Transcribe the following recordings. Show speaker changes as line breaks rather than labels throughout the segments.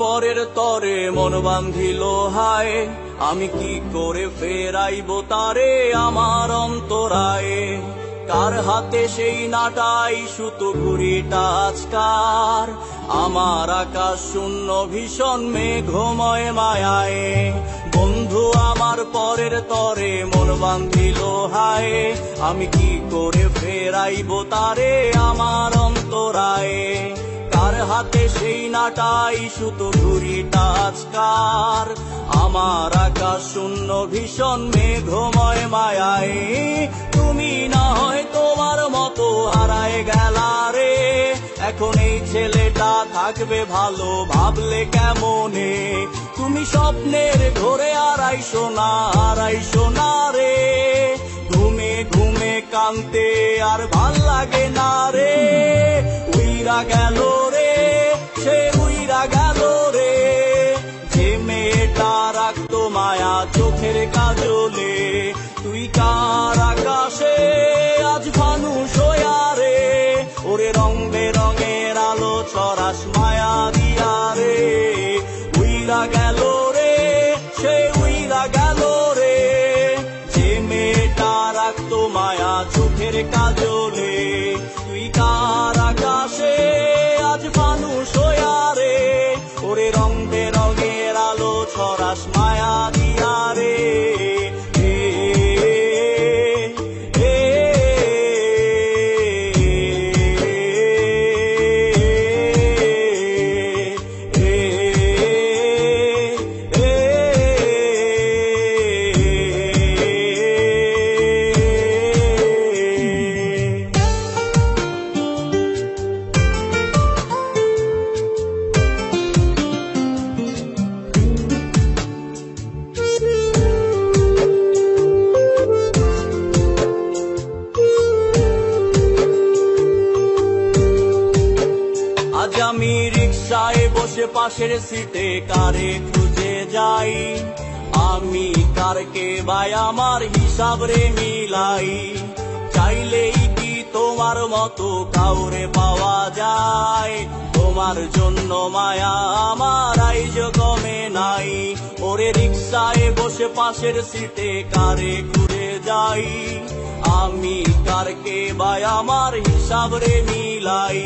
পরের তরে মন বান্ধিল হায়, আমি কি করে ফেরাইব তারে আমার অন্তরায়ে। কার হাতে সেই নাটাই সুতো ঘুড়িটা আজকার, আমার আকাশ শূন্য ভীষণ মেঘময় মায়ায়। বন্ধু আমার পরের তরে মন বান্ধিল হায়, আমি কি করে ফেরাইব তারে আমার অন্তরায়ে। কার হাতে সেই নাটাই সুতো ঘুড়িটা আজকার, আমার আকাশ শূন্য ভীষণ মেঘময় মায়ায়। তুমি না হয় তোমার মতো হারায় গেলা রে, এখন এই ছেলেটা থাকবে ভালো ভাবলে কেমনে। তুমি স্বপ্নের ঘরে আড়াইশো না রে, ঘুমে ঘুমে কানতে আর ভাল লাগে না রে। উইরা গেল রে, সে উইরা গেল রে, যে মেয়েটা রাখতো মায়া চোখের কাজলে। তুই কার আকাশে আজ ফানুস হইয়া রে, ওরে রং বেরঙের আলো ছড়াস মায়া দিয়া রে। উইরা গেল রে, সে উইরা গেল রে, যে মেয়েটা রাখতো মায়া চোখের কাজলে। তুই কার আকাশে আজ ফানুস হইয়া রে, ওরে রং বেরঙের আলো ছড়াস মায়া দিয়া রে। আজ আমি রিক্সায় বসে পাশের সিটে কারে খুঁজে যাই, আমি কারকে ভাই আমার হিসাব রে মিলাই। চাইলেই কি তোমার মতো কাউরে পাওয়া যায়, তোমার জন্য মায়া আমার আইজ কমে নাই। ওরে রিক্সায় বসে পাশের সিটে কারে খুঁজে যাই, আমি কারকে ভাই আমার হিসাব রে মিলাই।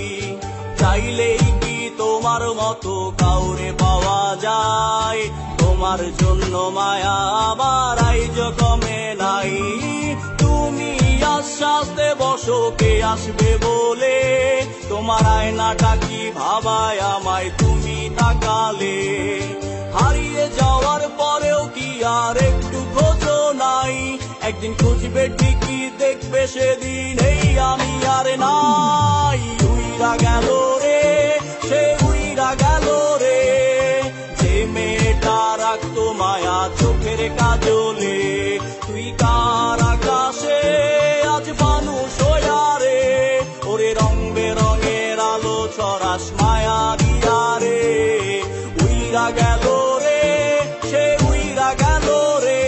চাইলেই কি তোমার মতো কাউরে পাওয়া যায়, তোমার জন্য মায়া আমার আইজ কমে নাই। তুমি আশ্বাসে বসো কে আসবে বলে, তোমার আয়নাটা কি ভাবায় আমায় তুমি তাকালে। হারিয়ে যাওয়ার পরেও কি আর একটু খোঁজো নাই, একদিন খুঁজবে ঠিকই দেখবে সেদিন এই আমি আর নাই। উইরা গেল রে, সে উইরা গেল রে, যে মেয়েটা রাখতো মায়া চোখের কাজলে। তুই কার আকাশে আজ ফানুস হইয়া রে, ওরে রং বেরঙের আলো ছড়াস মায়া দিয়া রে। উইরা গেল রে, সে উইরা গেল রে,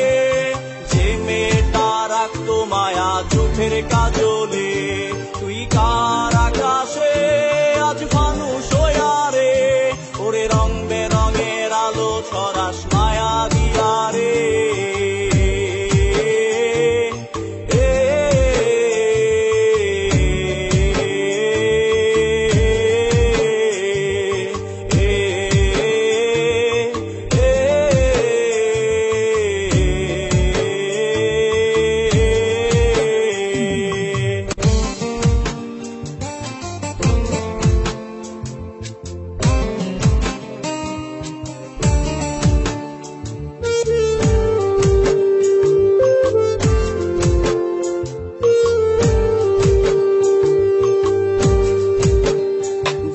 যে মেয়েটা রাখতো মায়া চোখের কাজলে। তুই কার আকাশে আজ ফানুস হইয়া রে, ওরে রং বেরঙের আলো ছড়াস মায়া দিয়া রে।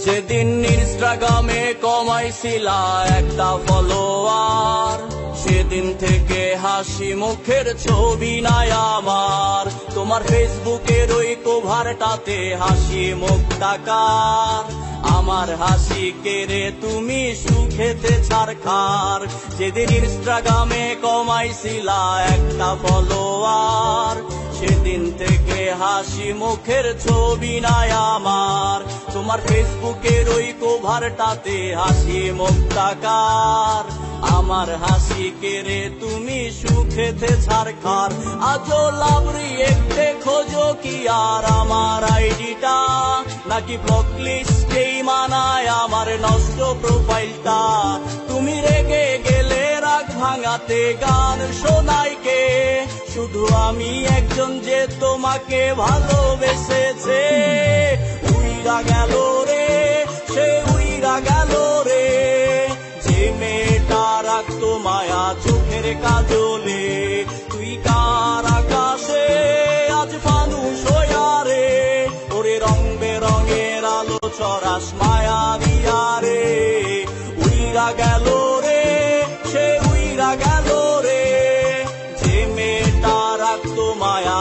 যেদিন ইনস্টাগ্রামে কমাইছিলা একটা ফলোয়ার, সেদিন থেকে হাসি মুখের ছবি নাই আমার। তোমার ফেসবুকের ওই কভারটাতে হাসি মুখ টাকার, আমার হাসি কেড়ে তুমি সুখেতে ছারখার। যেদিন ইনস্টাগ্রামে কমাইছিলা একটা ফলোয়ার, সেদিন থেকে হাসি মুখের ছবি নাই আমার। তোমার ফেসবুকের ওই কভারটাতে হাসি মুক্তাকার, আমার হাসি কেড়ে তুমি সুখেতে ছাড়খার। আজও লাভ রিয়েক্টে খোঁজো কি আর আমার আইডিটা, নাকি ব্লক লিস্টেই মানায় আমার নষ্ট প্রোফাইলটা? তুমি রেগে গেলে রাগ ভাঙাতে গান শোনাই কে? শুধু আমি একজন যে তোমাকে ভালোবেসেছে। উইরা গেল রে, সে উইরা গেল রে, যে মেয়েটা রাখতো মায়া চোখের কাজলে। তুই কার আকাশে আজ ফানুস হইয়া রে, ওরে রং বেরঙের আলো চড়াস মায়া দিয়া রে। উইরা গেল রে, সে উইরা গেল রে, যে মেয়েটা রাখতো মায়া